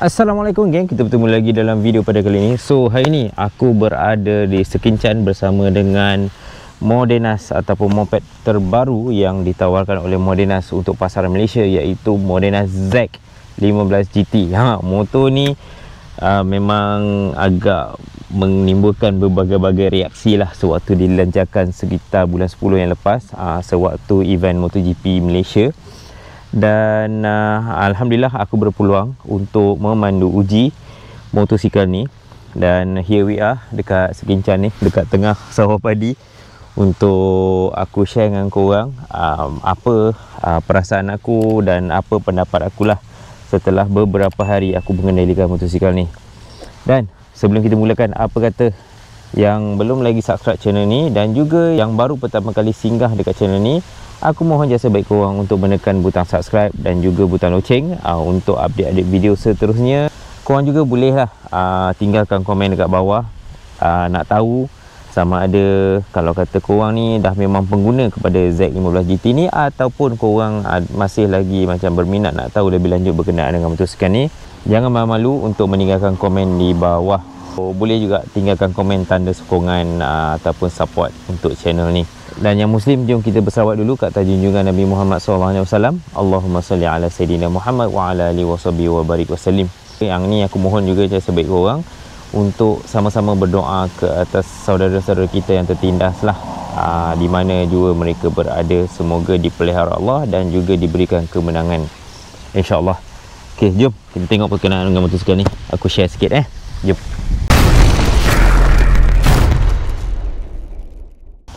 Assalamualaikum geng, kita bertemu lagi dalam video pada kali ini. So hari ini aku berada di Sekincan bersama dengan Modenas ataupun moped terbaru yang ditawarkan oleh Modenas untuk pasaran Malaysia, iaitu Modenas ZEG 15 GT. Motor ni memang agak menimbulkan berbagai-bagai reaksi lah sewaktu dilancarkan sekitar bulan 10 yang lepas, sewaktu event MotoGP Malaysia. Dan Alhamdulillah aku berpeluang untuk memandu uji motosikal ni. Dan here we are dekat Sekincan ni, dekat tengah sawah padi, untuk aku share dengan korang apa perasaan aku dan apa pendapat akulah setelah beberapa hari aku mengendalikan motosikal ni. Dan sebelum kita mulakan, apa kata yang belum lagi subscribe channel ni dan juga yang baru pertama kali singgah dekat channel ni, aku mohon jasa baik korang untuk menekan butang subscribe dan juga butang loceng untuk update-update video seterusnya. Korang juga bolehlah tinggalkan komen dekat bawah, nak tahu sama ada kalau kata korang ni dah memang pengguna kepada ZEG 15 GT ni, ataupun korang masih lagi macam berminat nak tahu lebih lanjut berkenaan dengan motosikal ni. Jangan malu-malu untuk meninggalkan komen di bawah. Boleh juga tinggalkan komen tanda sokongan ataupun support untuk channel ni. Dan yang Muslim, jom kita bersalawat dulu ke atas junjungan Nabi Muhammad SAW. Allahumma salli ala Sayyidina Muhammad wa ala alihi wa sahbihi wa barik wa sallim. Yang ni aku mohon juga jasa baik korang untuk sama-sama berdoa ke atas saudara-saudara kita yang tertindas lah, di mana juga mereka berada. Semoga dipelihara Allah dan juga diberikan kemenangan, InsyaAllah. Okey, jom kita tengok perkenaan dengan motosikal ni. Aku share sikit jom.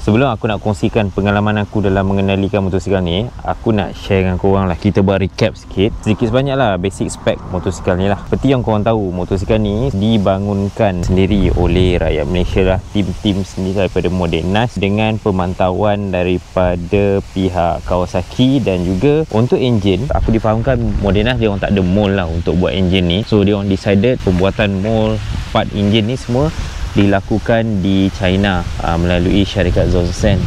Sebelum aku nak kongsikan pengalaman aku dalam mengendalikan motosikal ni, aku nak share dengan korang lah. Kita buat recap sikit, sedikit sebanyak lah basic spek motosikal ni lah. Seperti yang korang tahu, motosikal ni dibangunkan sendiri oleh rakyat Malaysia lah. Tim-tim sendiri daripada Modenas dengan pemantauan daripada pihak Kawasaki. Dan juga untuk enjin, aku difahamkan Modenas dia orang tak ada mold lah untuk buat enjin ni. So dia orang decided pembuatan mold part enjin ni semua dilakukan di China melalui syarikat Zonsen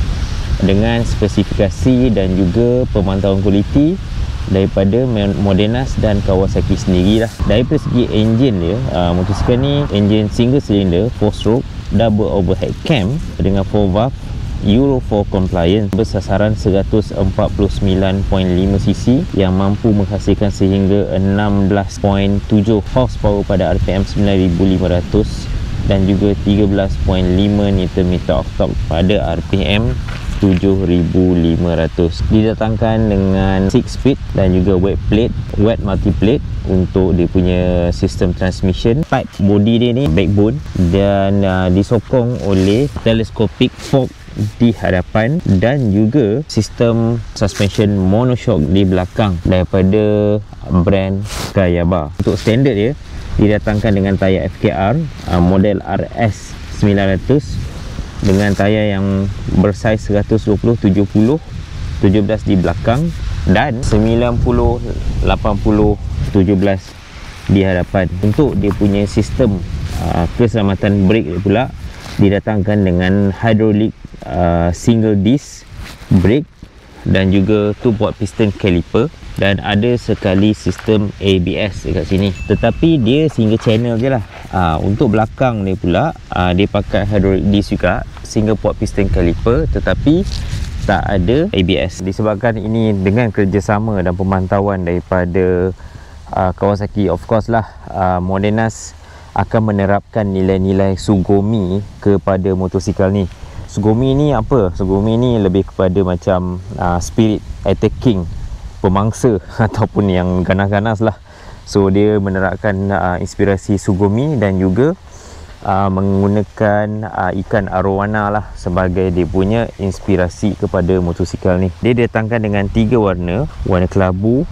dengan spesifikasi dan juga pemantauan kualiti daripada Modenas dan Kawasaki sendirilah. Dari segi enjin dia, motosikal ni enjin single cylinder 4 stroke double overhead cam dengan 4 valve Euro 4 compliance, bersasaran 149.5cc yang mampu menghasilkan sehingga 16.7 horsepower pada RPM 9500 dan juga 13.5 Nm of torque pada RPM 7500. Didatangkan dengan 6 speed dan juga wet multi plate untuk dia punya sistem transmission. Type body dia ni backbone dan disokong oleh telescopic fork di hadapan dan juga sistem suspension monoshock di belakang daripada brand Kayaba. Untuk standard dia didatangkan dengan tayar FKR model RS 900 dengan tayar yang bersaiz 120/70 17 di belakang dan 90/80 17 di hadapan. Untuk dia punya sistem keselamatan brake dia pula didatangkan dengan hydraulic single disc brake dan juga 2-port piston caliper, dan ada sekali sistem ABS dekat sini. Tetapi dia single channel je lah. Untuk belakang dia pula dia pakai hydraulic disc juga, single port piston caliper, tetapi tak ada ABS. Disebabkan ini dengan kerjasama dan pemantauan daripada Kawasaki, of course lah Modenas akan menerapkan nilai-nilai Sugumi kepada motosikal ni. Sugumi ni apa? Sugumi ni lebih kepada macam spirit attacking, pemangsa ataupun yang ganas-ganas lah. So dia menerapkan inspirasi Sugumi dan juga menggunakan ikan arowana lah sebagai dia punya inspirasi kepada motosikal ni. Dia datangkan dengan 3 warna, warna kelabu,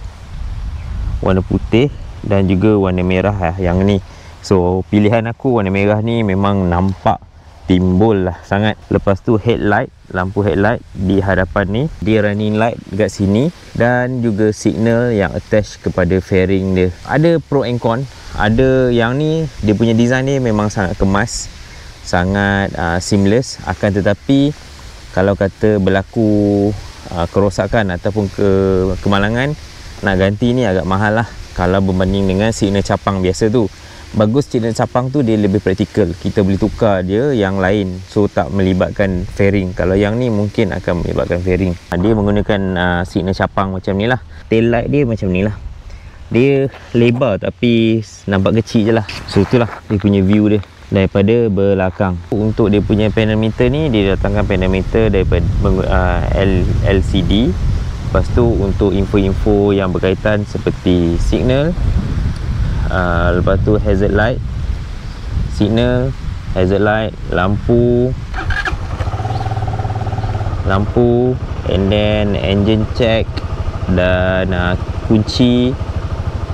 warna putih dan juga warna merah lah yang ni. So pilihan aku warna merah ni memang nampak timbul lah sangat. Lepas tu headlight, lampu headlight di hadapan ni, dia running light dekat sini, dan juga signal yang attach kepada fairing dia. Ada pro and con. Ada yang ni dia punya design ni memang sangat kemas, sangat seamless. Akan tetapi kalau kata berlaku kerosakan ataupun kemalangan, nak ganti ni agak mahal lah. kalau berbanding dengan signal capang biasa tu. Bagus signal capang tu dia lebih praktikal, kita boleh tukar dia yang lain, so tak melibatkan fairing. Kalau yang ni mungkin akan melibatkan fairing. Dia menggunakan signal capang macam ni lah. Tail light dia macam ni lah, dia lebar tapi nampak kecil je lah. So itulah dia punya view dia daripada belakang. Untuk dia punya panel meter ni, dia datangkan panel meter daripada LCD. Lepas tu untuk info-info yang berkaitan seperti signal, lepas tu hazard light, signal, hazard light, lampu, and then engine check dan kunci.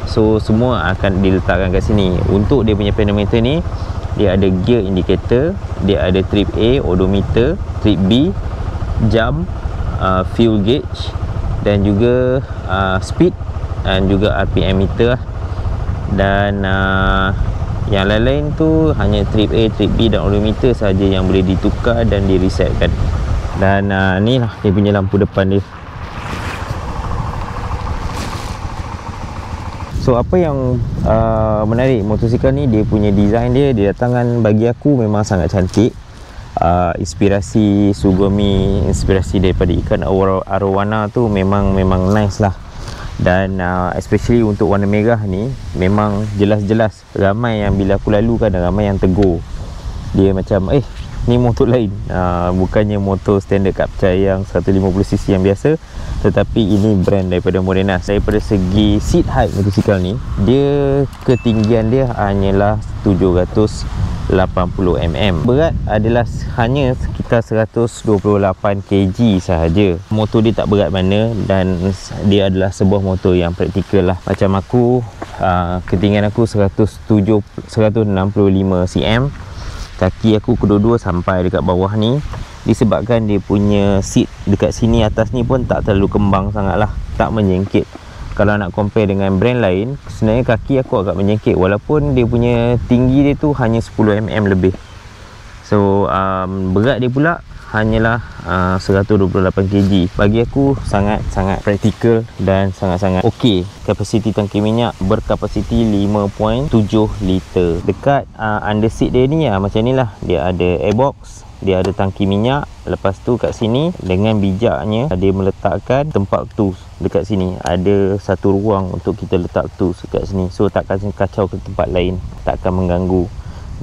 So semua akan diletakkan kat sini. Untuk dia punya panel meter ni, dia ada gear indicator, dia ada trip A, odometer, trip B, jam, fuel gauge dan juga speed dan juga RPM meter lah. Dan yang lain-lain tu hanya trip A, trip B dan odometer saja yang boleh ditukar dan diresetkan. Dan ni lah dia punya lampu depan dia. So apa yang menarik motosikal ni, dia punya design dia datangkan bagi aku memang sangat cantik. Inspirasi Sugami, inspirasi daripada ikan arowana tu memang nice lah. Dan especially untuk warna merah ni, memang jelas-jelas ramai yang bila aku lalu kan, ramai yang tegur dia macam ni motor lain, bukannya motor standard Kapcai yang 150cc yang biasa, tetapi ini brand daripada Modenas. Daripada segi seat height motosikal ni, dia ketinggian dia hanyalah 780mm. Berat adalah hanya sekitar 128 kg sahaja. Motor dia tak berat mana dan dia adalah sebuah motor yang praktikal lah. Macam aku, ketinggian aku 165 cm. Kaki aku kedua-dua sampai dekat bawah ni. Disebabkan dia punya seat dekat sini atas ni pun tak terlalu kembang sangat lah, tak menyengkit. Kalau nak compare dengan brand lain, sebenarnya kaki aku agak menyengkit, walaupun dia punya tinggi dia tu hanya 10mm lebih. So berat dia pula hanyalah 128 kg. Bagi aku sangat-sangat praktikal dan sangat-sangat okey. Kapasiti tangki minyak berkapasiti 5.7 liter. Dekat under seat dia ni macam ni lah. Dia ada airbox, dia ada tangki minyak. Lepas tu kat sini dengan bijaknya dia meletakkan tempat tools. Dekat sini ada satu ruang untuk kita letak tools dekat sini. So takkan kacau ke tempat lain, takkan mengganggu.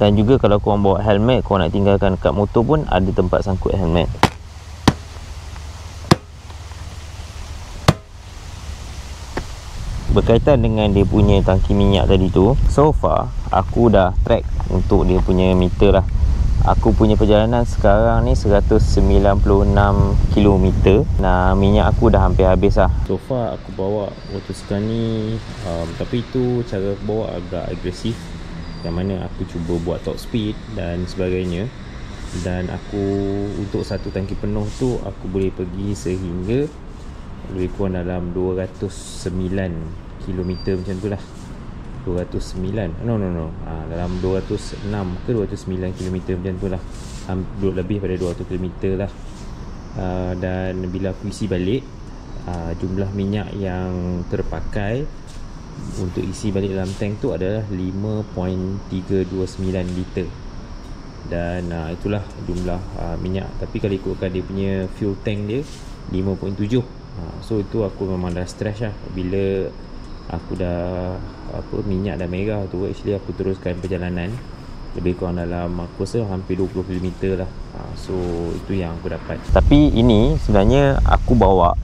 Dan juga kalau korang bawa helmet, korang nak tinggalkan kat motor pun ada tempat sangkut helmet. Berkaitan dengan dia punya tangki minyak tadi tu, so far aku dah track untuk dia punya meter lah. Aku punya perjalanan sekarang ni 196 km. Nah, minyak aku dah hampir habis lah. So far aku bawa motosikal ni, tapi itu cara aku bawa agak agresif, yang mana aku cuba buat top speed dan sebagainya. Dan aku untuk satu tangki penuh tu aku boleh pergi sehingga lebih kurang dalam 209 km macam tu lah. 209 dalam 206 ke 209 km macam tu lah, lebih pada 200 km lah. Dan bila aku isi balik, jumlah minyak yang terpakai untuk isi balik dalam tank tu adalah 5.329 liter. Dan itulah jumlah minyak. Tapi kalau ikutkan dia punya fuel tank dia 5.7. So itu aku memang dah stress lah. Bila aku dah minyak dah merah tu, actually aku teruskan perjalanan lebih kurang dalam aku rasa hampir 20 km lah. So itu yang aku dapat. Tapi ini sebenarnya aku bawa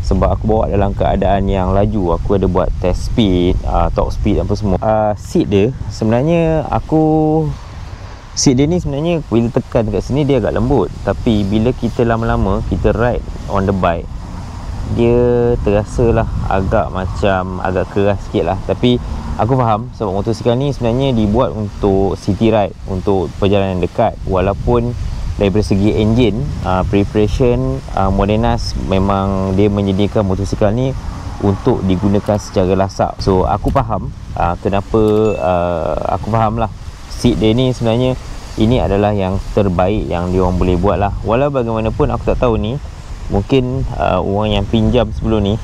sebab aku bawa dalam keadaan yang laju. Aku ada buat test speed, top speed apa semua. Seat dia sebenarnya seat dia ni sebenarnya bila tekan kat sini dia agak lembut, tapi bila kita lama-lama kita ride on the bike, dia terasa lah agak keras sikit lah. Tapi aku faham sebab motosikal ni sebenarnya dibuat untuk city ride, untuk perjalanan dekat. Walaupun daripada segi engine, preparation, Modenas memang dia menyediakan motosikal ni untuk digunakan secara lasak. So aku faham kenapa, aku faham lah seat dia ni sebenarnya ini adalah yang terbaik yang dia orang boleh buat lah. Walau bagaimanapun aku tak tahu ni, mungkin orang yang pinjam sebelum ni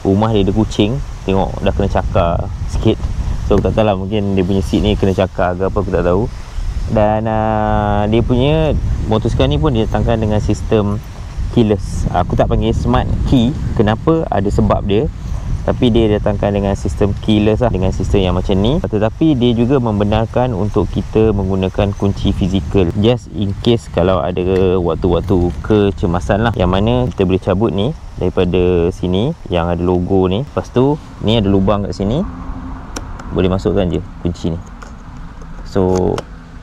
rumah dia ada kucing, tengok dah kena cakar sikit. So aku tak tahu lah, mungkin dia punya seat ni kena cakar ke apa, aku tak tahu. Dan dia punya motosikal ni pun didatangkan dengan sistem keyless. Aku tak panggil smart key, kenapa? Ada sebab dia. Tapi dia datangkan dengan sistem keyless lah, dengan sistem yang macam ni. Tetapi dia juga membenarkan untuk kita menggunakan kunci fizikal, just in case kalau ada waktu-waktu kecemasan lah, yang mana kita boleh cabut ni daripada sini yang ada logo ni. Lepas tu ni ada lubang kat sini, boleh masukkan je kunci ni. So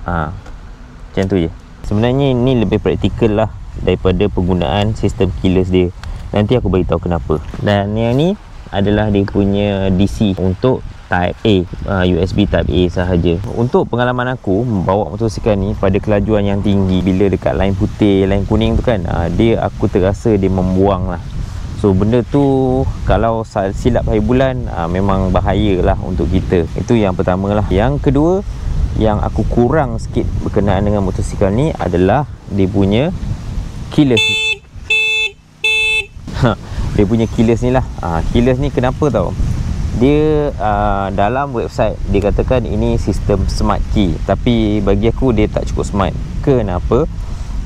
macam tu je. Sebenarnya ni lebih praktikal lah daripada penggunaan sistem keyless dia. Nanti aku beritahu kenapa. Dan yang ni adalah dia punya DC untuk Type A, USB Type A sahaja. Untuk pengalaman aku membawa motosikal ni pada kelajuan yang tinggi, bila dekat line putih, line kuning tu kan, aku terasa dia membuang lah. So benda tu kalau silap hari bulan, memang bahaya lah untuk kita. Itu yang pertama lah. Yang kedua, yang aku kurang sikit berkenaan dengan motosikal ni adalah dia punya keyless. Dia punya keyless ni lah. Keyless ni kenapa tau? Dia dalam website dia katakan ini sistem smart key, tapi bagi aku dia tak cukup smart. Kenapa?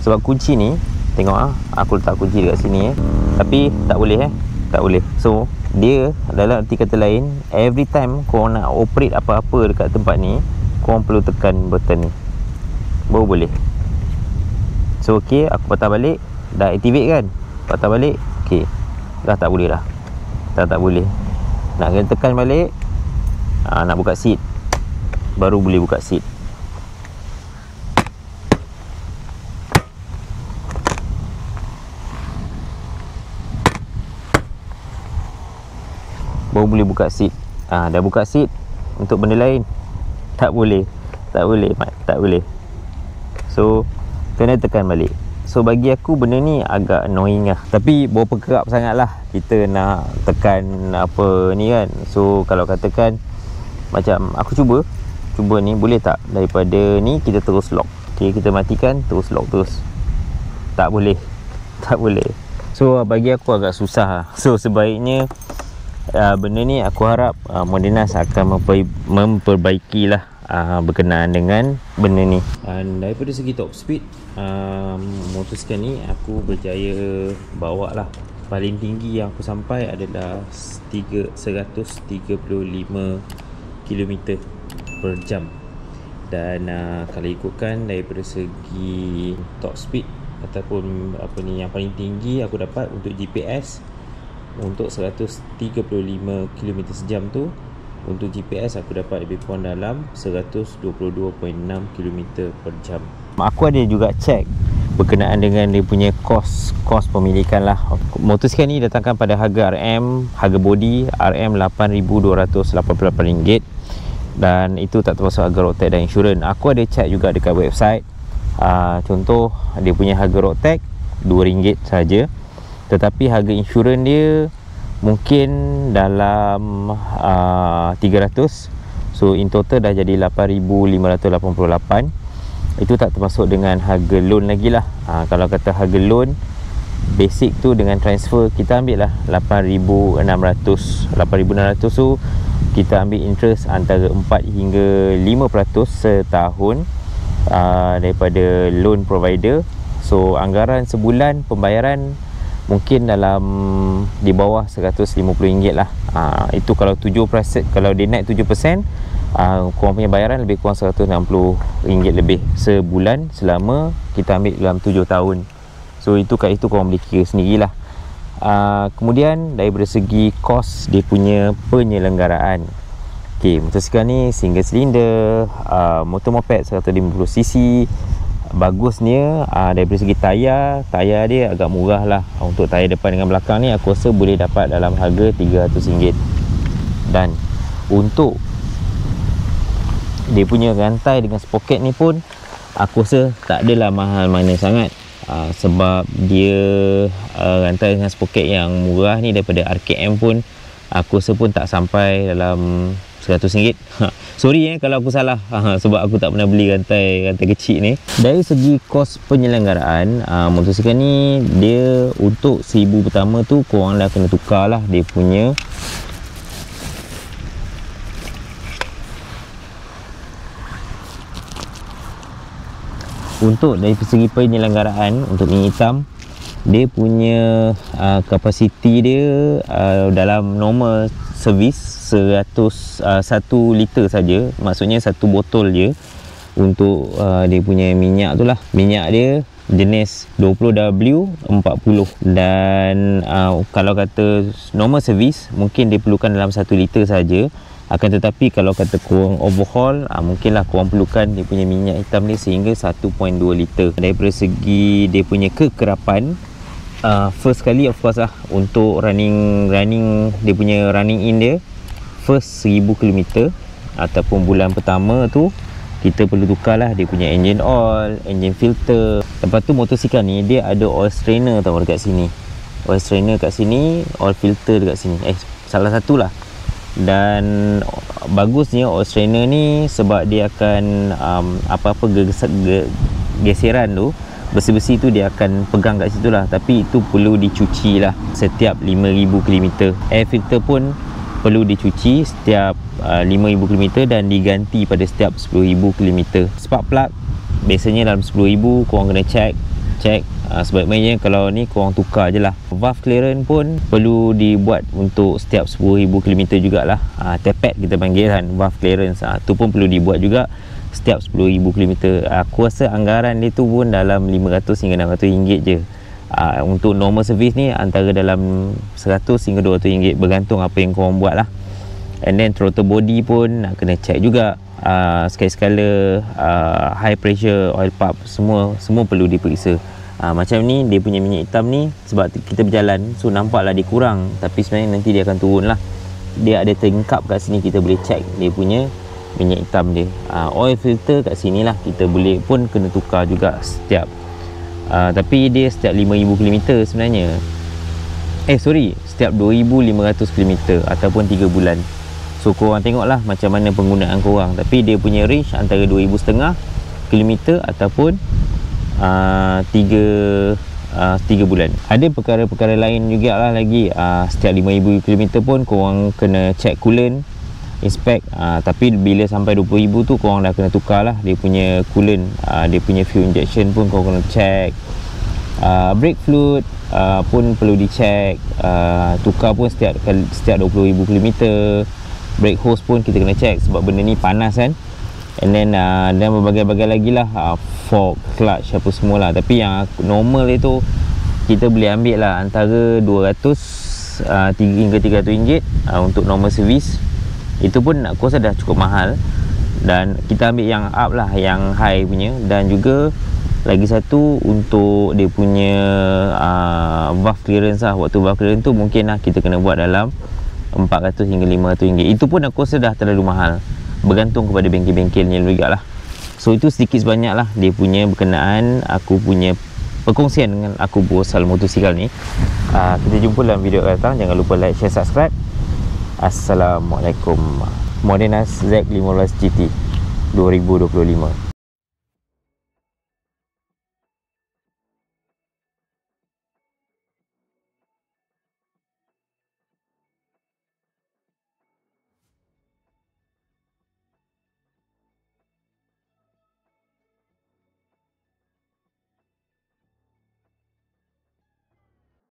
Sebab kunci ni, tengok aku letak kunci dekat sini tapi tak boleh tak boleh. So dia dalam arti kata lain, every time kau nak operate apa-apa dekat tempat ni, kau perlu tekan button ni baru boleh. So ok, aku patah balik, dah activate kan, patah balik, ok, dah tak boleh dah. Tak boleh. Nak kena tekan balik, nak buka seat, baru boleh buka seat. Baru boleh buka seat. Dah buka seat, untuk benda lain tak boleh. Tak boleh. So kena tekan balik. So bagi aku benda ni agak annoying lah. Tapi berapa kerap sangat lah kita nak tekan apa ni kan. So kalau katakan macam aku cuba ni, boleh tak daripada ni kita terus lock. Okay, kita matikan, terus lock terus. Tak boleh. So bagi aku agak susah lah. So sebaiknya benda ni aku harap Modenas akan memperbaiki lah berkenaan dengan benda ni. Dan daripada segi top speed, motosikal ni aku berjaya bawa lah. Paling tinggi yang aku sampai adalah 135 km per jam. Dan kalau ikutkan daripada segi top speed ataupun apa ni, yang paling tinggi aku dapat untuk GPS untuk 135 km sejam tu, untuk GPS aku dapat lebih kurang dalam 122.6 km per jam. Aku ada juga check berkenaan dengan dia punya kos pemilikan lah. Motosikal ni datangkan pada harga RM, harga body RM RM8,288, dan itu tak termasuk harga road tax dan insurans. Aku ada check juga dekat website. Contoh dia punya harga road tax RM2 saja, tetapi harga insurans dia mungkin dalam 300. So in total dah jadi 8,588. Itu tak termasuk dengan harga loan lagi lah. Kalau kata harga loan basic tu dengan transfer, kita ambil lah 8,600 tu kita ambil interest antara 4 hingga 5% setahun daripada loan provider. So anggaran sebulan pembayaran mungkin dalam di bawah RM150 lah. Itu kalau 7%, kalau dia naik 7%, korang punya bayaran lebih kurang RM160 lebih sebulan selama kita ambil dalam 7 tahun. So itu kat itu korang boleh kira sendirilah. Kemudian daripada segi kos dia punya penyelenggaraan. Okay, motosikal ni single cylinder, motor moped 150cc. Bagusnya daripada segi tayar dia agak murah lah. Untuk tayar depan dengan belakang ni aku rasa boleh dapat dalam harga RM300. Dan untuk dia punya rantai dengan sprocket ni pun aku rasa tak adalah mahal mana sangat. Sebab dia rantai dengan sprocket yang murah ni daripada RKM pun aku rasa pun tak sampai dalam RM100. Sorry kalau aku salah, sebab aku tak pernah beli rantai kecil ni. Dari segi kos penyelenggaraan, motosikal ni dia untuk 1000 pertama tu korang dah kena tukar lah dia punya untuk dari segi penyelenggaraan. Untuk Mini hitam, dia punya kapasiti dia dalam normal servis 1 liter saja, maksudnya 1 botol je untuk dia punya minyak tu lah. Minyak dia jenis 20W40 dan kalau kata normal servis mungkin dia perlukan dalam 1 liter saja. Akan tetapi kalau kata korang overhaul, mungkinlah korang perlukan dia punya minyak hitam ni sehingga 1.2 liter. Daripada segi dia punya kekerapan, first kali of course lah untuk running dia punya running in dia first 1000 km ataupun bulan pertama tu kita perlu tukar lah dia punya engine oil, engine filter. Lepas tu motosikal ni dia ada oil strainer tau dekat sini, oil strainer kat sini, oil filter dekat sini, salah satu lah. Dan bagusnya oil strainer ni sebab dia akan apa-apa geseran tu, besi-besi tu dia akan pegang kat situ lah. Tapi itu perlu dicuci lah setiap 5000 km. Air filter pun perlu dicuci setiap 5000 km dan diganti pada setiap 10000 km. Spark plug biasanya dalam 10000 korang kena check. Sebaiknya kalau ni korang tukar je lah. Valve clearance pun perlu dibuat untuk setiap 10000 km jugalah. Tepet kita panggil kan, valve clearance. Tu pun perlu dibuat juga setiap 10,000 km. Aku rasa anggaran dia tu pun dalam 500 hingga 600 ringgit je. Untuk normal service ni antara dalam 100 hingga 200 ringgit, bergantung apa yang korang buat lah. And then throttle body pun nak kena check juga. Sekali-sekala high pressure oil pump semua perlu diperiksa. Macam ni dia punya minyak hitam ni, sebab kita berjalan so nampaklah dia kurang, tapi sebenarnya nanti dia akan turun lah. Dia ada tingkap kat sini, kita boleh check dia punya minyak hitam dia. Oil filter kat sini lah, kita boleh pun kena tukar juga setiap tapi dia setiap 5000 km sebenarnya. Setiap 2500 km ataupun 3 bulan. So korang tengoklah macam mana penggunaan korang. Tapi dia punya range antara 2500 km ataupun 3 bulan. Ada perkara-perkara lain juga lah lagi. Setiap 5000 km pun korang kena check coolant, inspect. Tapi bila sampai 20,000 tu korang dah kena tukar lah dia punya coolant. Dia punya fuel injection pun korang kena check. Brake fluid pun perlu dicek. Tukar pun setiap 20,000 km. Brake hose pun kita kena check sebab benda ni panas kan. And then dan berbagai-bagai lagi lah, fork, clutch apa semua lah. Tapi yang normal itu kita boleh ambil lah antara 200 hingga 300 ringgit untuk normal service. Itu pun aku rasa dah cukup mahal. Dan kita ambil yang up lah, yang high punya. Dan juga lagi satu untuk dia punya valve clearance lah. Waktu valve clearance tu mungkin lah kita kena buat dalam 400 hingga 500 ringgit. Itu pun aku rasa dah terlalu mahal, bergantung kepada bengkel-bengkelnya juga lah. So itu sedikit sebanyak lah dia punya berkenaan aku punya perkongsian dengan aku pasal motosikal ni. Kita jumpa dalam video akan datang. Jangan lupa like, share, subscribe. Assalamualaikum. Modenas Z15 GT 2025.